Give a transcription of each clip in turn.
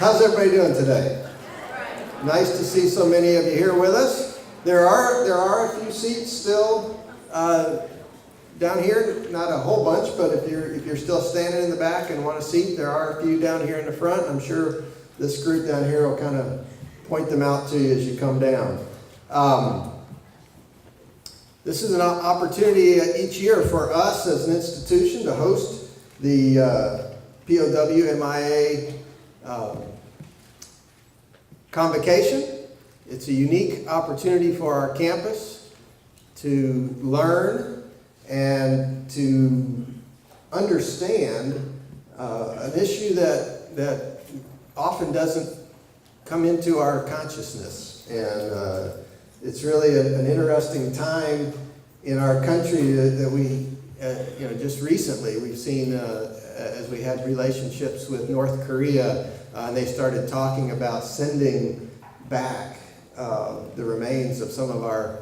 How's everybody doing today? Nice to see so many of you here with us. There are a few seats still down here, not a whole bunch, but if you're still standing in the back and want a seat, there are a few down here in the front. I'm sure this group down here will kind of point them out to you as you come down. This is an opportunity each year for us as an institution to host the POW MIA Convocation. It's a unique opportunity for our campus to learn and to understand an issue that often doesn't come into our consciousness. And it's really an interesting time in our country that we, just recently we've seen as we had relationships with North Korea, and they started talking about sending back the remains of some of our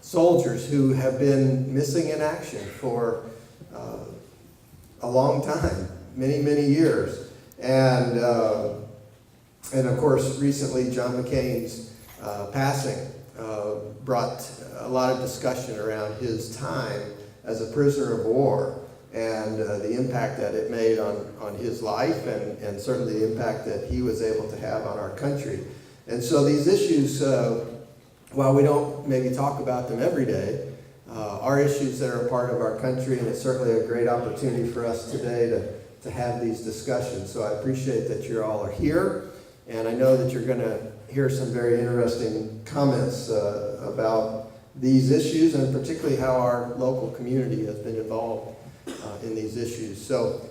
soldiers who have been missing in action for a long time, many, many years. And of course, recently John McCain's passing brought a lot of discussion around his time as a prisoner of war and the impact that it made on his life and certainly the impact that he was able to have on our country. And so these issues, while we don't maybe talk about them every day, are issues that are a part of our country, and it's certainly a great opportunity for us today to have these discussions. So I appreciate that you all are here, and I know that you're going to hear some very interesting comments about these issues, and particularly how our local community has been involved in these issues. So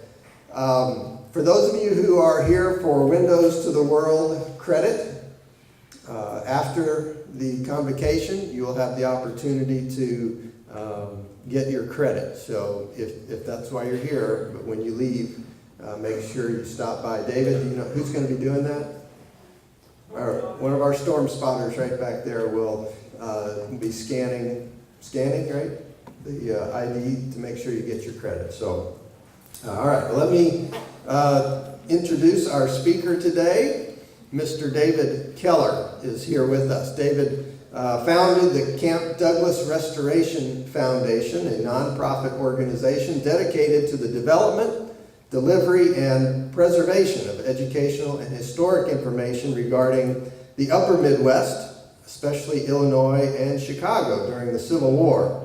for those of you who are here for Windows to the World credit, after the convocation, you will have the opportunity to get your credit. So if that's why you're here, but when you leave, make sure you stop by. David, do you know who's going to be doing that? One of our storm spotters right back there will be scanning, right? The ID to make sure you get your credit. So, all right, well, let me introduce our speaker today. Mr. David Keller is here with us. David founded the Camp Douglas Restoration Foundation, a nonprofit organization dedicated to the development, delivery, and preservation of educational and historic information regarding the upper Midwest, especially Illinois and Chicago during the Civil War.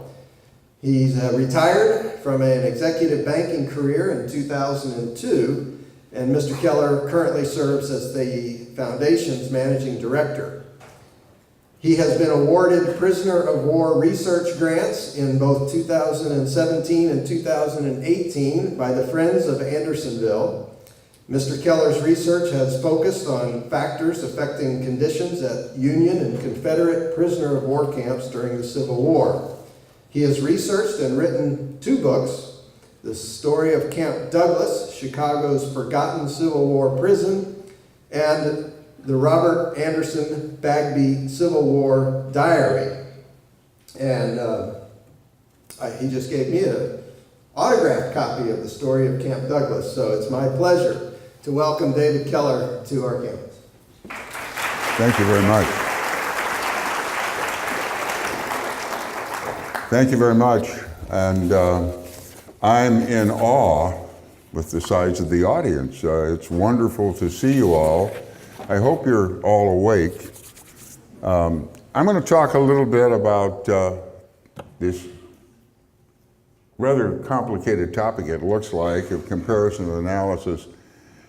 He's retired from an executive banking career in 2002, and Mr. Keller currently serves as the foundation's managing director. He has been awarded prisoner of war research grants in both 2017 and 2018 by the Friends of Andersonville. Mr. Keller's research has focused on factors affecting conditions at Union and Confederate prisoner of war camps during the Civil War. He has researched and written 2 books: The Story of Camp Douglas, Chicago's Forgotten Civil War Prison, and the Robert Anderson Bagby Civil War Diary. And he just gave me an autographed copy of The Story of Camp Douglas, so it's my pleasure to welcome David Keller to our campus. Thank you very much. Thank you very much. And I'm in awe with the size of the audience. It's wonderful to see you all. I hope you're all awake. I'm going to talk a little bit about this rather complicated topic, it looks like, of comparison and analysis.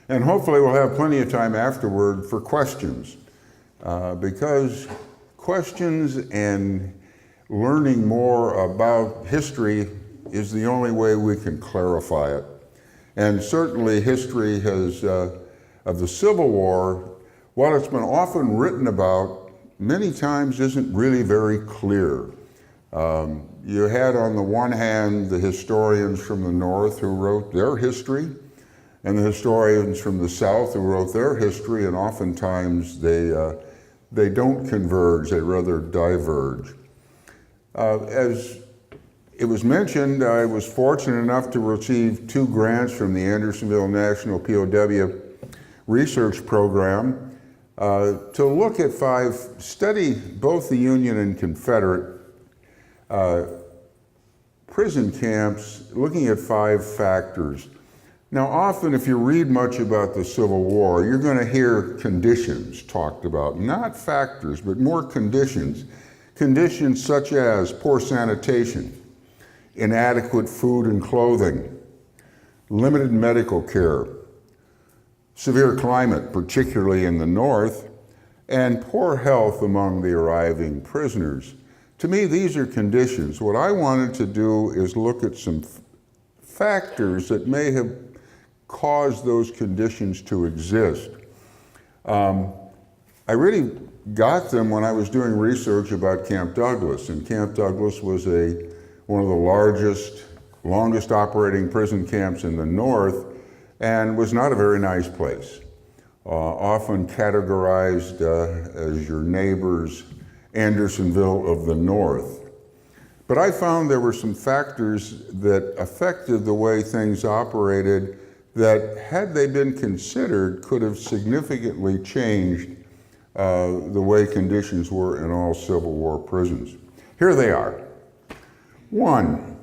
And hopefully we'll have plenty of time afterward for questions, because questions and learning more about history is the only way we can clarify it. And certainly history has, of the Civil War, while it's been often written about, many times isn't really very clear. You had on the one hand the historians from the North who wrote their history, and the historians from the South who wrote their history, and oftentimes they don't converge, they rather diverge. As it was mentioned, I was fortunate enough to receive 2 grants from the Andersonville National POW research program to look at study both the Union and Confederate prison camps, looking at 5 factors. Now, often if you read much about the Civil War, you're going to hear conditions talked about, not factors, but more conditions. Conditions such as poor sanitation, inadequate food and clothing, limited medical care, severe climate, particularly in the North, and poor health among the arriving prisoners. To me, these are conditions. What I wanted to do is look at some factors that may have caused those conditions to exist. I really got them when I was doing research about Camp Douglas, and Camp Douglas was one of the largest, longest operating prison camps in the North, and was not a very nice place. Often categorized as your neighbor's Andersonville of the North. But I found there were some factors that affected the way things operated that, had they been considered, could have significantly changed the way conditions were in all Civil War prisons. Here they are. 1,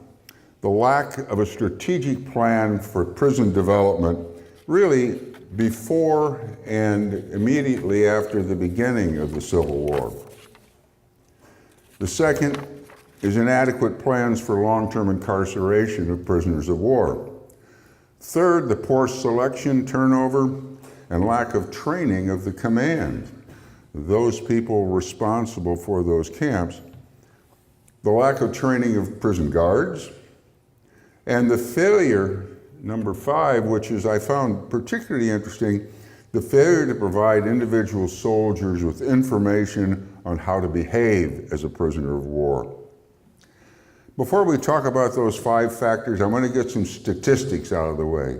the lack of a strategic plan for prison development, really before and immediately after the beginning of the Civil War. The second is inadequate plans for long-term incarceration of prisoners of war. Third, the poor selection, turnover, and lack of training of the command, those people responsible for those camps. The lack of training of prison guards, and the failure, number 5, which is I found particularly interesting, the failure to provide individual soldiers with information on how to behave as a prisoner of war. Before we talk about those 5 factors, I want to get some statistics out of the way.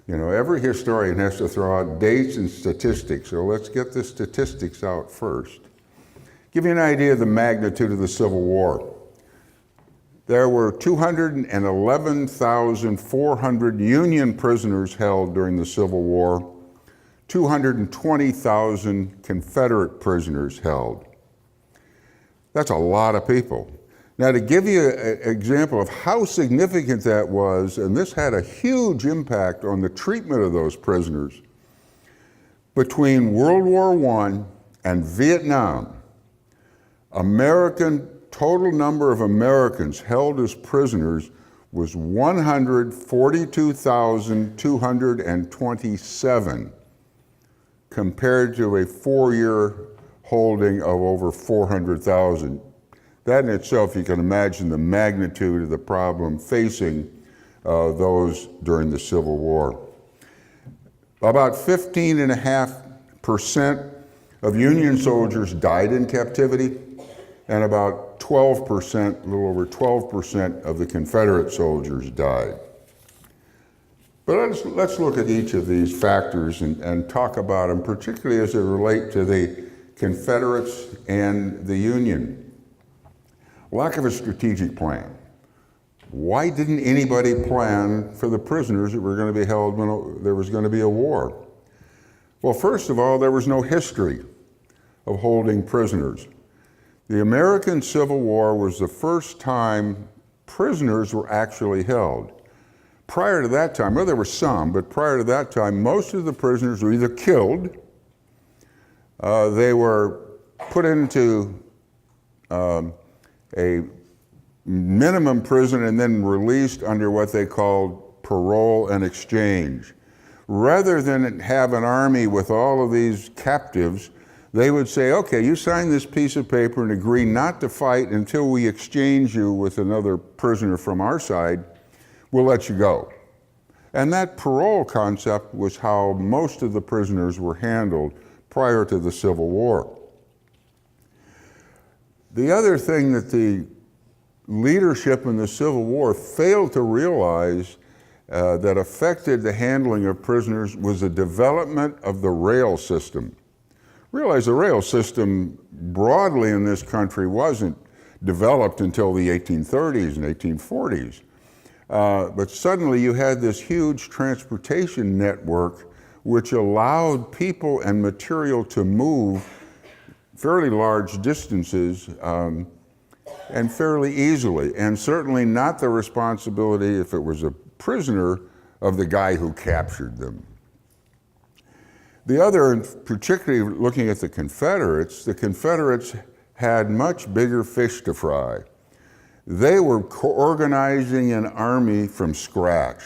You know, every historian has to throw out dates and statistics, so let's get the statistics out first. Give you an idea of the magnitude of the Civil War. There were 211,400 Union prisoners held during the Civil War, 220,000 Confederate prisoners held. That's a lot of people. Now, to give you an example of how significant that was, and this had a huge impact on the treatment of those prisoners, between World War I and Vietnam, total number of Americans held as prisoners was 142,227, compared to a 4-year holding of over 400,000. That in itself, you can imagine the magnitude of the problem facing those during the Civil War. About 15.5% of Union soldiers died in captivity, and about 12%, a little over 12% of the Confederate soldiers died. But let's look at each of these factors and talk about them, particularly as they relate to the Confederates and the Union. Lack of a strategic plan. Why didn't anybody plan for the prisoners that were going to be held when there was going to be a war? Well, first of all, there was no history of holding prisoners. The American Civil War was the first time prisoners were actually held. Prior to that time, well, there were some, but prior to that time, most of the prisoners were either killed, they were put into a minimum prison and then released under what they called parole and exchange. Rather than have an army with all of these captives, they would say, okay, you sign this piece of paper and agree not to fight until we exchange you with another prisoner from our side, we'll let you go. And that parole concept was how most of the prisoners were handled prior to the Civil War. The other thing that the leadership in the Civil War failed to realize that affected the handling of prisoners was the development of the rail system. Realize the rail system broadly in this country wasn't developed until the 1830s and 1840s. But suddenly you had this huge transportation network which allowed people and material to move fairly large distances and fairly easily, and certainly not the responsibility, if it was a prisoner, of the guy who captured them. The other, and particularly looking at the Confederates had much bigger fish to fry. They were organizing an army from scratch.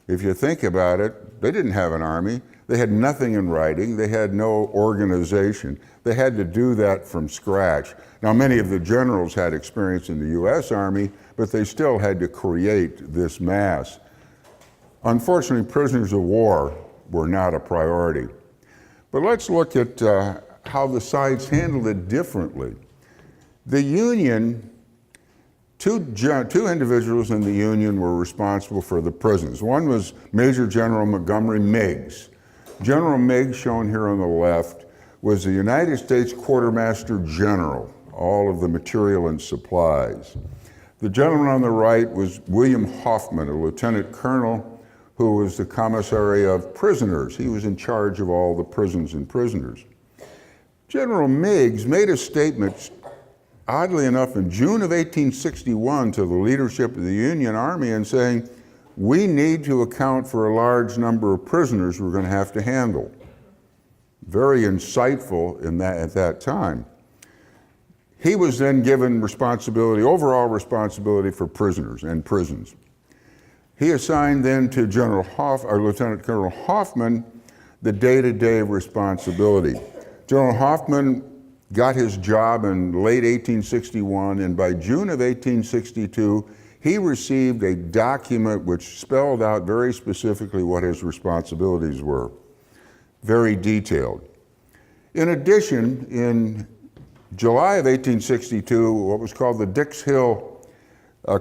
If you think about it, they didn't have an army. They had nothing in writing. They had no organization. They had to do that from scratch. Now, many of the generals had experience in the U.S. Army, but they still had to create this mass. Unfortunately, prisoners of war were not a priority. But let's look at how the sides handled it differently. The Union, two individuals in the Union were responsible for the prisons. One was Major General Montgomery Meigs. General Meigs, shown here on the left, was the United States Quartermaster General, all of the material and supplies. The gentleman on the right was William Hoffman, a lieutenant colonel who was the commissary of prisoners. He was in charge of all the prisons and prisoners. General Meigs made a statement, oddly enough, in June of 1861 to the leadership of the Union Army and saying, we need to account for a large number of prisoners we're going to have to handle. Very insightful at that time. He was then given overall responsibility for prisoners and prisons. He assigned then to Lieutenant Colonel Hoffman the day-to-day responsibility. General Hoffman got his job in late 1861, and by June of 1862, he received a document which spelled out very specifically what his responsibilities were, very detailed. In addition, in July of 1862, what was called the Dix Hill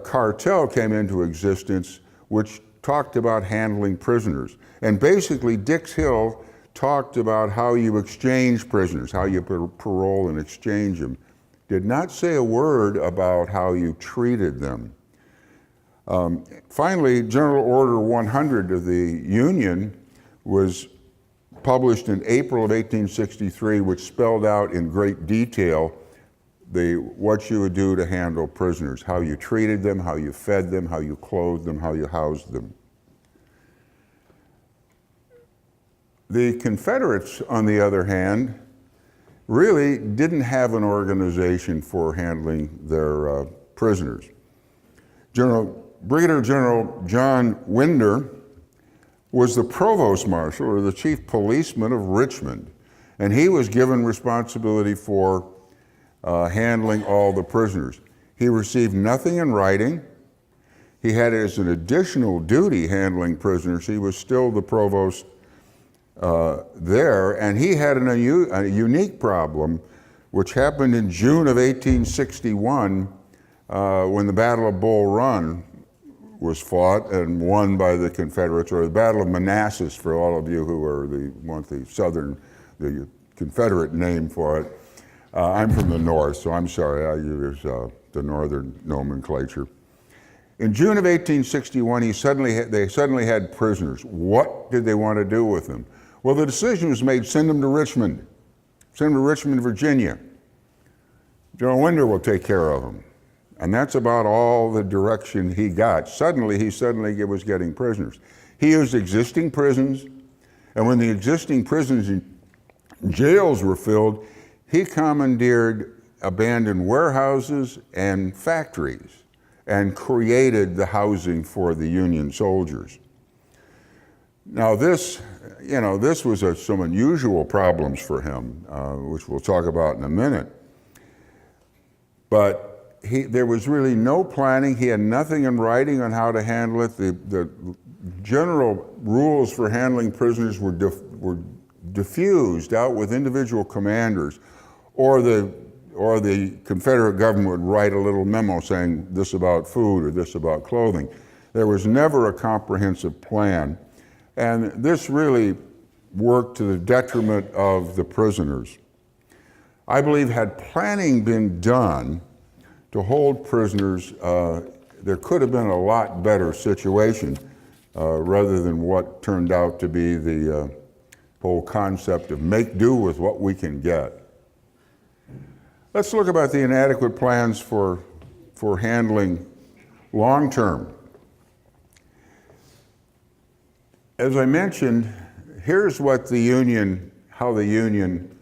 cartel came into existence, which talked about handling prisoners. And basically, Dix Hill talked about how you exchange prisoners, how you parole and exchange them. Did not say a word about how you treated them. Finally, General Order 100 of the Union was published in April of 1863, which spelled out in great detail what you would do to handle prisoners, how you treated them, how you fed them, how you clothed them, how you housed them. The Confederates, on the other hand, really didn't have an organization for handling their prisoners. Brigadier General John Winder was the provost marshal, or the chief policeman of Richmond, and he was given responsibility for handling all the prisoners. He received nothing in writing. He had as an additional duty handling prisoners. He was still the provost there, and he had a unique problem, which happened in June of 1861 when the Battle of Bull Run was fought and won by the Confederates, or the Battle of Manassas for all of you who want the Confederate name for it. I'm from the north, so I'm sorry, I use the northern nomenclature. In June of 1861, they suddenly had prisoners. What did they want to do with them? Well, the decision was made, send them to Richmond. Send them to Richmond, Virginia. General Winder will take care of them. And that's about all the direction he got. He suddenly was getting prisoners. He used existing prisons, and when the existing prisons and jails were filled, he commandeered abandoned warehouses and factories and created the housing for the Union soldiers. Now this was some unusual problems for him, which we'll talk about in a minute. But there was really no planning. He had nothing in writing on how to handle it. The general rules for handling prisoners were diffused out with individual commanders, or the Confederate government would write a little memo saying this about food or this about clothing. There was never a comprehensive plan, and this really worked to the detriment of the prisoners. I believe had planning been done to hold prisoners, there could have been a lot better situation rather than what turned out to be the whole concept of make do with what we can get. Let's look about the inadequate plans for handling long-term. As I mentioned, here's what the union, how the union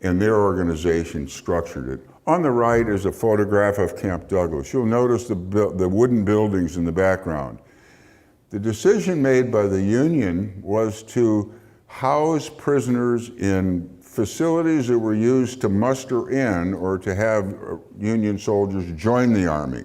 and their organization structured it. On the right is a photograph of Camp Douglas. You'll notice the wooden buildings in the background. The decision made by the union was to house prisoners in facilities that were used to muster in or to have Union soldiers join the Army.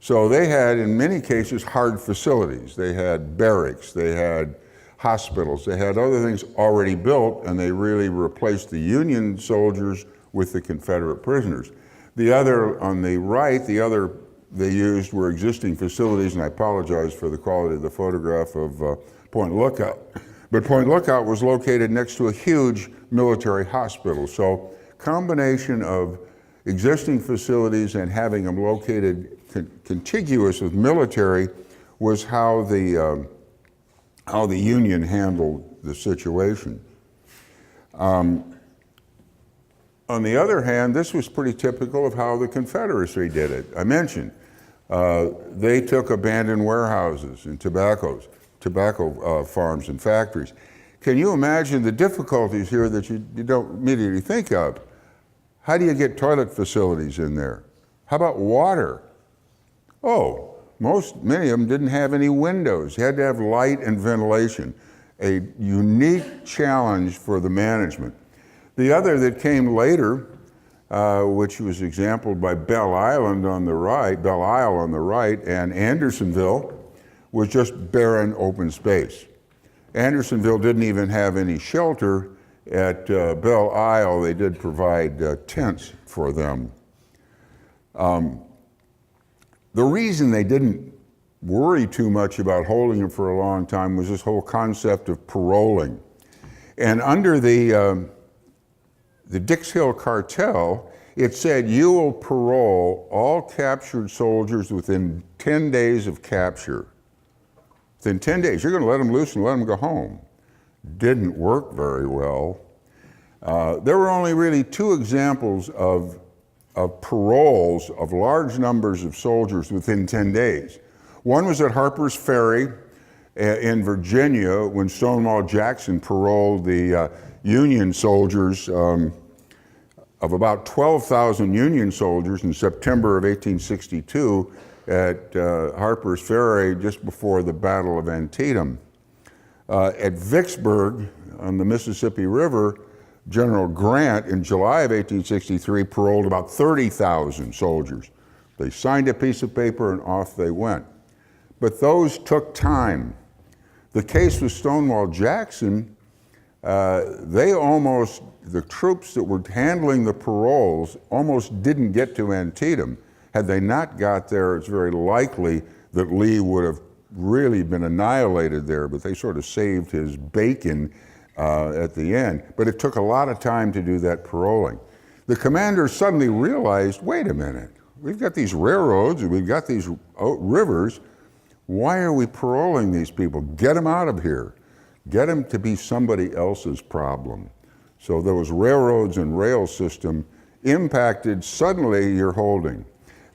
So they had, in many cases, hard facilities. They had barracks, they had hospitals, they had other things already built, and they really replaced the Union soldiers with the Confederate prisoners. The other, on the right, the other they used were existing facilities, and I apologize for the quality of the photograph of Point Lookout. But Point Lookout was located next to a huge military hospital. So combination of existing facilities and having them located contiguous with military was how the Union handled the situation. On the other hand, this was pretty typical of how the Confederacy did it. I mentioned they took abandoned warehouses and tobacco farms and factories. Can you imagine the difficulties here that you don't immediately think of? How do you get toilet facilities in there? How about water? Oh, many of them didn't have any windows. You had to have light and ventilation. A unique challenge for the management. The other that came later, which was exampled by Belle Isle on the right, and Andersonville, was just barren open space. Andersonville didn't even have any shelter. At Belle Isle, they did provide tents for them. The reason they didn't worry too much about holding them for a long time was this whole concept of paroling. And under the Dix Hill Cartel, it said you will parole all captured soldiers within 10 days of capture. Within 10 days, you're going to let them loose and let them go home. Didn't work very well. There were only really two examples of paroles of large numbers of soldiers within 10 days. One was at Harper's Ferry in Virginia when Stonewall Jackson paroled the Union soldiers of about 12,000 Union soldiers in September of 1862 at Harper's Ferry just before the Battle of Antietam. At Vicksburg on the Mississippi River, General Grant in July of 1863 paroled about 30,000 soldiers. They signed a piece of paper and off they went. But those took time. The case with Stonewall Jackson, the troops that were handling the paroles almost didn't get to Antietam. Had they not got there, it's very likely that Lee would have really been annihilated there, but they sort of saved his bacon at the end. But it took a lot of time to do that paroling. The commanders suddenly realized, wait a minute, we've got these railroads and we've got these rivers. Why are we paroling these people? Get them out of here. Get them to be somebody else's problem. So those railroads and rail system impacted suddenly your holding.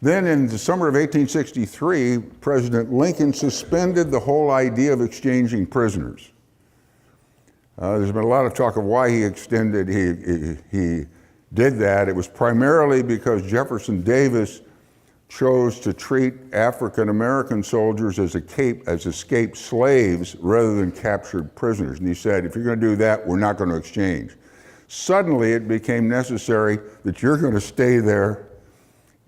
Then in the summer of 1863, President Lincoln suspended the whole idea of exchanging prisoners. There's been a lot of talk of why he did that. It was primarily because Jefferson Davis chose to treat African American soldiers as escaped slaves rather than captured prisoners. And he said, if you're going to do that, we're not going to exchange. Suddenly it became necessary that you're going to stay there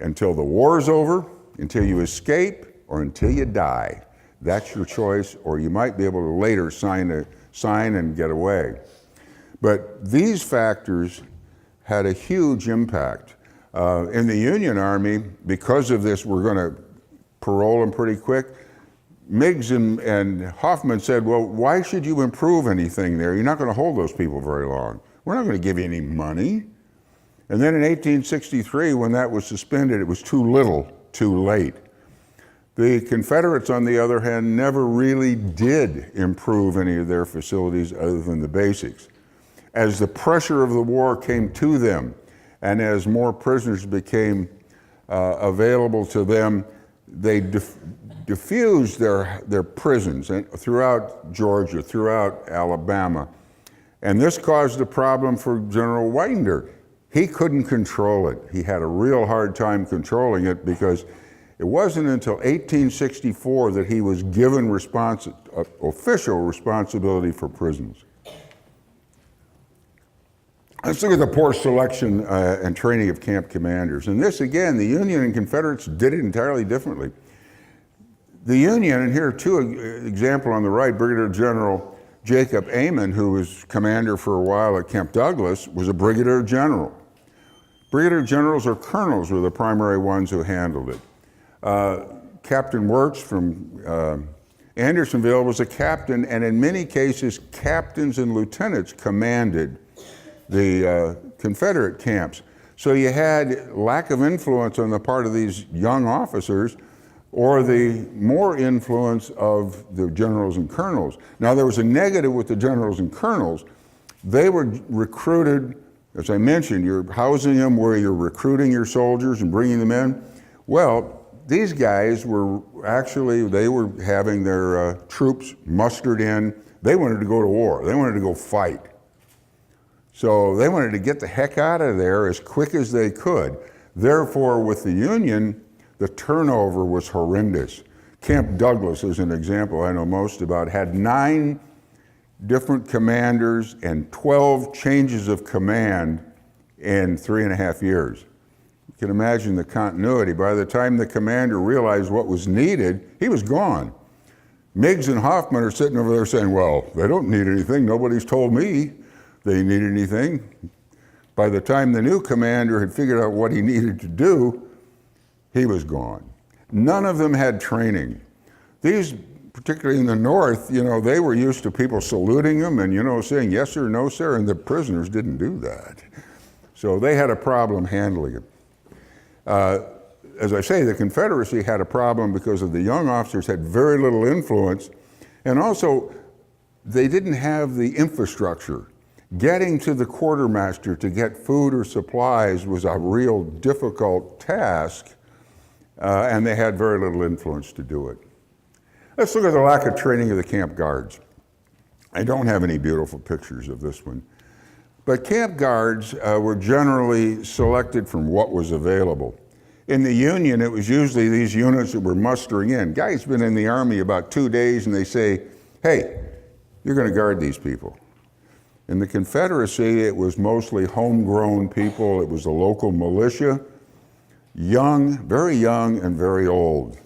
until the war's over, until you escape, or until you die. That's your choice, or you might be able to later sign and get away. But these factors had a huge impact. In the Union Army, because of this, we're going to parole them pretty quick. Meigs and Hoffman said, well, why should you improve anything there? You're not going to hold those people very long. We're not going to give you any money. And then in 1863, when that was suspended, it was too little, too late. The Confederates, on the other hand, never really did improve any of their facilities other than the basics. As the pressure of the war came to them, and as more prisoners became available to them, they diffused their prisons throughout Georgia, throughout Alabama. And this caused a problem for General Winder. He couldn't control it. He had a real hard time controlling it because it wasn't until 1864 that he was given official responsibility for prisons. Let's look at the poor selection and training of camp commanders. And this, again, the Union and Confederates did it entirely differently. The Union, and here are two examples on the right, Brigadier General Jacob Amon, who was commander for a while at Camp Douglas, was a brigadier general. Brigadier generals or colonels were the primary ones who handled it. Captain Wirtz from Andersonville was a captain, and in many cases, captains and lieutenants commanded the Confederate camps. So you had lack of influence on the part of these young officers, or the more influence of the generals and colonels. Now there was a negative with the generals and colonels. They were recruited, as I mentioned, you're housing them where you're recruiting your soldiers and bringing them in. Well, these guys were actually, they were having their troops mustered in. They wanted to go to war. They wanted to go fight. So they wanted to get the heck out of there as quick as they could. Therefore, with the Union, the turnover was horrendous. Camp Douglas, as an example I know most about, had 9 different commanders and 12 changes of command in 3.5 years. You can imagine the continuity. By the time the commander realized what was needed, he was gone. Meigs and Hoffman are sitting over there saying, well, they don't need anything. Nobody's told me they need anything. By the time the new commander had figured out what he needed to do, he was gone. None of them had training. These, particularly in the North, they were used to people saluting them and, saying yes sir, no sir, and the prisoners didn't do that. So they had a problem handling it. As I say, the Confederacy had a problem because of the young officers had very little influence, and also they didn't have the infrastructure. Getting to the quartermaster to get food or supplies was a real difficult task, and they had very little influence to do it. Let's look at the lack of training of the camp guards. I don't have any beautiful pictures of this one, but camp guards were generally selected from what was available. In the Union, it was usually these units that were mustering in. Guys been in the Army about 2 days and they say, hey, you're going to guard these people. In the Confederacy, it was mostly homegrown people. It was the local militia, young, and very old.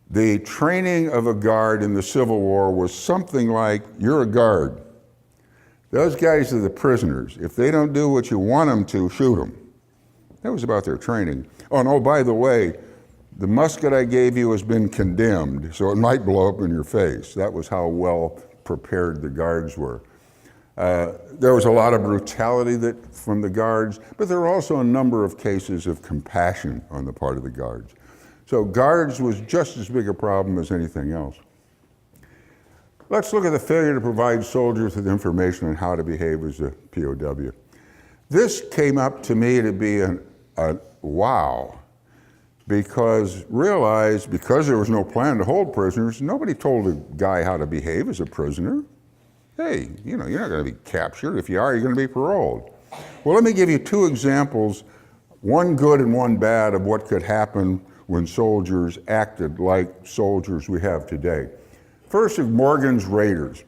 The training of a guard in the Civil War was something like, you're a guard. Those guys are the prisoners. If they don't do what you want them to, shoot them. That was about their training. Oh, and by the way, the musket I gave you has been condemned, so it might blow up in your face. That was how well prepared the guards were. There was a lot of brutality from the guards, but there were also a number of cases of compassion on the part of the guards. So guards was just as big a problem as anything else. Let's look at the failure to provide soldiers with information on how to behave as a POW. This came up to me to be a wow, because there was no plan to hold prisoners, nobody told a guy how to behave as a prisoner. Hey, you're not going to be captured. If you are, you're going to be paroled. Well, let me give you 2 examples, one good and one bad, of what could happen when soldiers acted like soldiers we have today. First of Morgan's Raiders.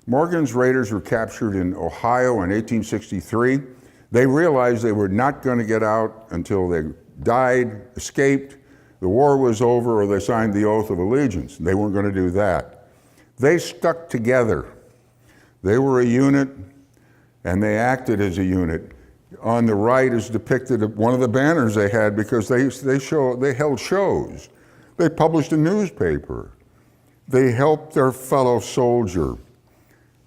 Morgan's Raiders were captured in Ohio in 1863. They realized they were not going to get out until they died, escaped, the war was over, or they signed the oath of allegiance. They weren't going to do that. They stuck together. They were a unit, and they acted as a unit. On the right is depicted one of the banners they had, because they held shows. They published a newspaper. They helped their fellow soldier.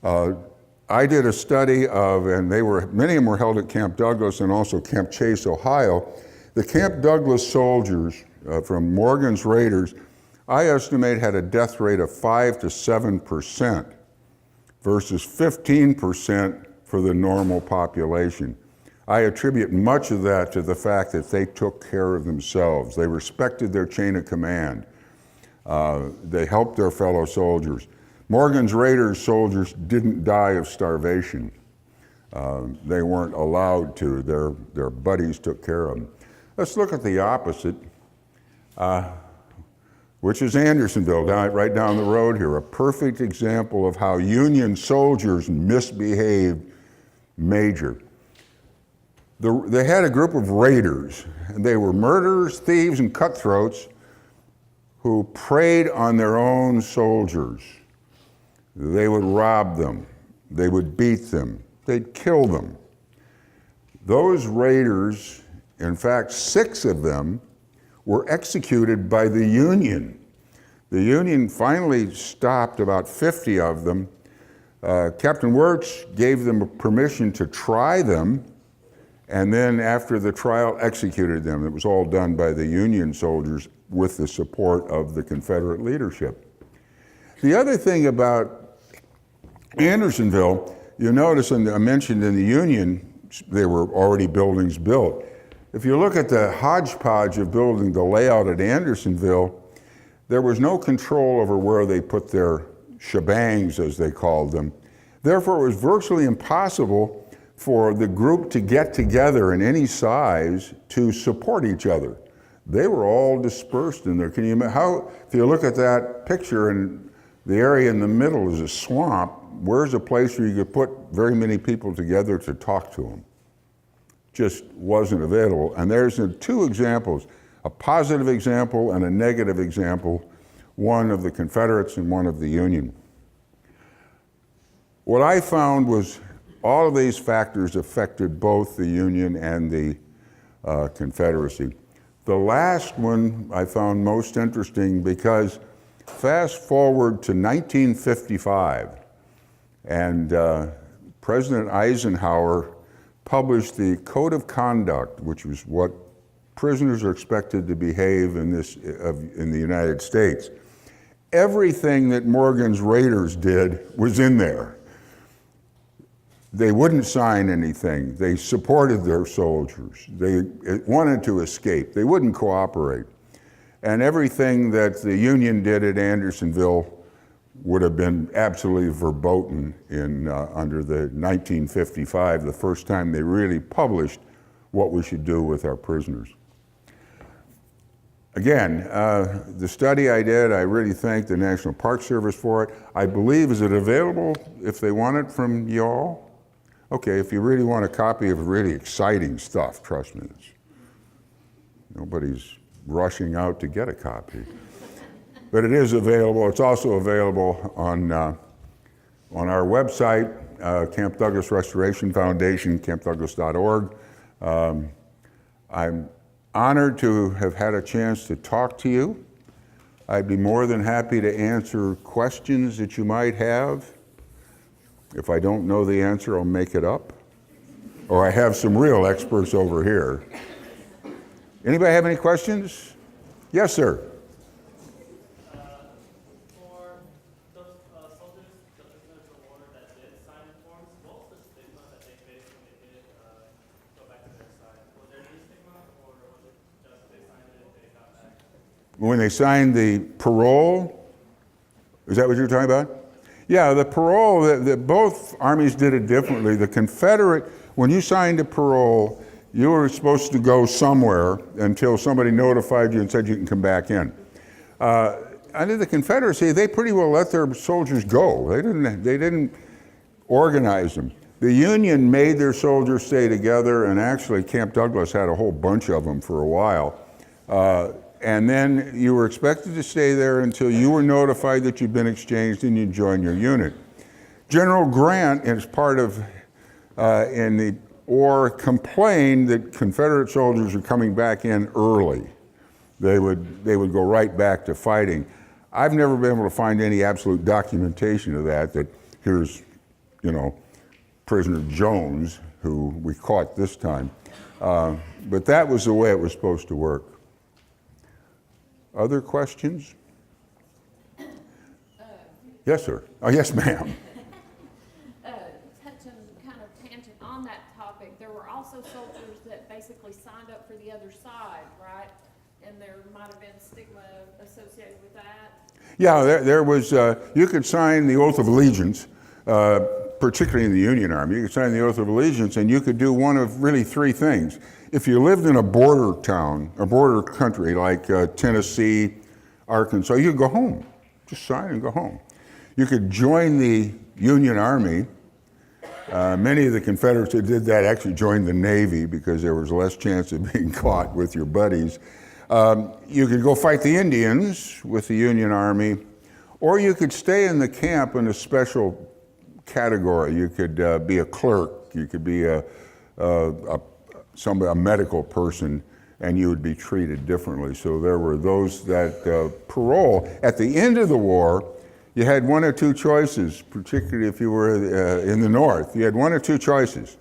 I did a study of, and many of them were held at Camp Douglas and also Camp Chase, Ohio. The Camp Douglas soldiers from Morgan's Raiders I estimate had a death rate of 5 to 7% versus 15% for the normal population. I attribute much of that to the fact that they took care of themselves. They respected their chain of command. They helped their fellow soldiers. Morgan's Raiders soldiers didn't die of starvation. They weren't allowed to. Their buddies took care of them. Let's look at the opposite, which is Andersonville, right down the road here, a perfect example of how Union soldiers misbehaved major. They had a group of raiders, and they were murderers, thieves, and cutthroats who preyed on their own soldiers. They would rob them, they would beat them, they'd kill them. Those raiders, in fact, 6 of them, were executed by the Union. The Union finally stopped about 50 of them. Captain Wirtz gave them permission to try them, and then after the trial, executed them. It was all done by the Union soldiers with the support of the Confederate leadership. The other thing about Andersonville, you notice, and I mentioned in the Union, there were already buildings built. If you look at the hodgepodge of building, the layout at Andersonville, there was no control over where they put their shebangs, as they called them. Therefore, it was virtually impossible for the group to get together in any size to support each other. They were all dispersed in there. Can you imagine if you look at that picture and the area in the middle is a swamp, where's a place where you could put very many people together to talk to them? Just wasn't available. And there's 2 examples, a positive example and a negative example, one of the Confederates and one of the Union. What I found was all of these factors affected both the Union and the Confederacy. The last one I found most interesting because fast forward to 1955, and President Eisenhower published the Code of Conduct, which was what prisoners are expected to behave in the United States. Everything that Morgan's Raiders did was in there. They wouldn't sign anything. They supported their soldiers. They wanted to escape. They wouldn't cooperate. And everything that the Union did at Andersonville would have been absolutely verboten under the 1955, the first time they really published what we should do with our prisoners. Again, the study I did, I really thank the National Park Service for it. I believe, is it available if they want it from y'all? Okay, if you really want a copy of really exciting stuff, trust me, nobody's rushing out to get a copy. But it is available. It's also available on our website, Camp Douglas Restoration Foundation, campdouglas.org. I'm honored to have had a chance to talk to you. I'd be more than happy to answer questions that you might have. If I don't know the answer, I'll make it up. Or I have some real experts over here. Anybody have any questions? Yes, sir. For those soldiers, the prisoners of war that did sign the forms, what was the stigma that they faced when they did go back to their side? Was there any stigma, or was it just they signed it and they got back? When they signed the parole, is that what you're talking about? Yeah, the parole, both armies did it differently. The Confederate, when you signed a parole, you were supposed to go somewhere until somebody notified you and said you can come back in. Under the Confederacy, they pretty well let their soldiers go. They didn't organize them. The Union made their soldiers stay together, and actually Camp Douglas had a whole bunch of them for a while. And then you were expected to stay there until you were notified that you'd been exchanged and you'd join your unit. General Grant, as part of, in the war, complained that Confederate soldiers were coming back in early. They would go right back to fighting. I've never been able to find any absolute documentation of that here's, Prisoner Jones, who we caught this time. But that was the way it was supposed to work. Other questions? Yes, sir. Oh, yes, ma'am. Touching kind of tangent on that topic, there were also soldiers that basically signed up for the other side, right? And there might have been stigma associated with that. Yeah, there was, you could sign the oath of allegiance, particularly in the Union Army. You could sign the oath of allegiance and you could do one of really three things. If you lived in a border town, a border country like Tennessee, Arkansas, you could go home. Just sign and go home. You could join the Union Army. Many of the Confederates that did that actually joined the Navy because there was less chance of being caught with your buddies. You could go fight the Indians with the Union Army, or you could stay in the camp in a special category. You could be a clerk, you could be a medical person, and you would be treated differently. So there were those that parole. At the end of the war, you had one or two choices, particularly if you were in the North. You had one or two choices.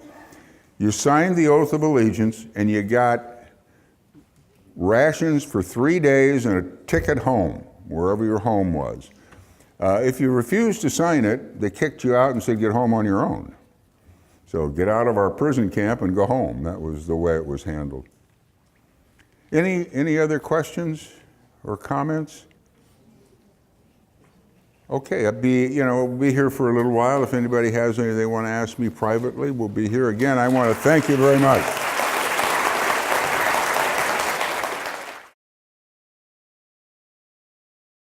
You signed the oath of allegiance and you got rations for 3 days and a ticket home, wherever your home was. If you refused to sign it, they kicked you out and said, get home on your own. So get out of our prison camp and go home. That was the way it was handled. Any other questions or comments? Okay, we'll be here for a little while. If anybody has anything they want to ask me privately, we'll be here again. I want to thank you very much.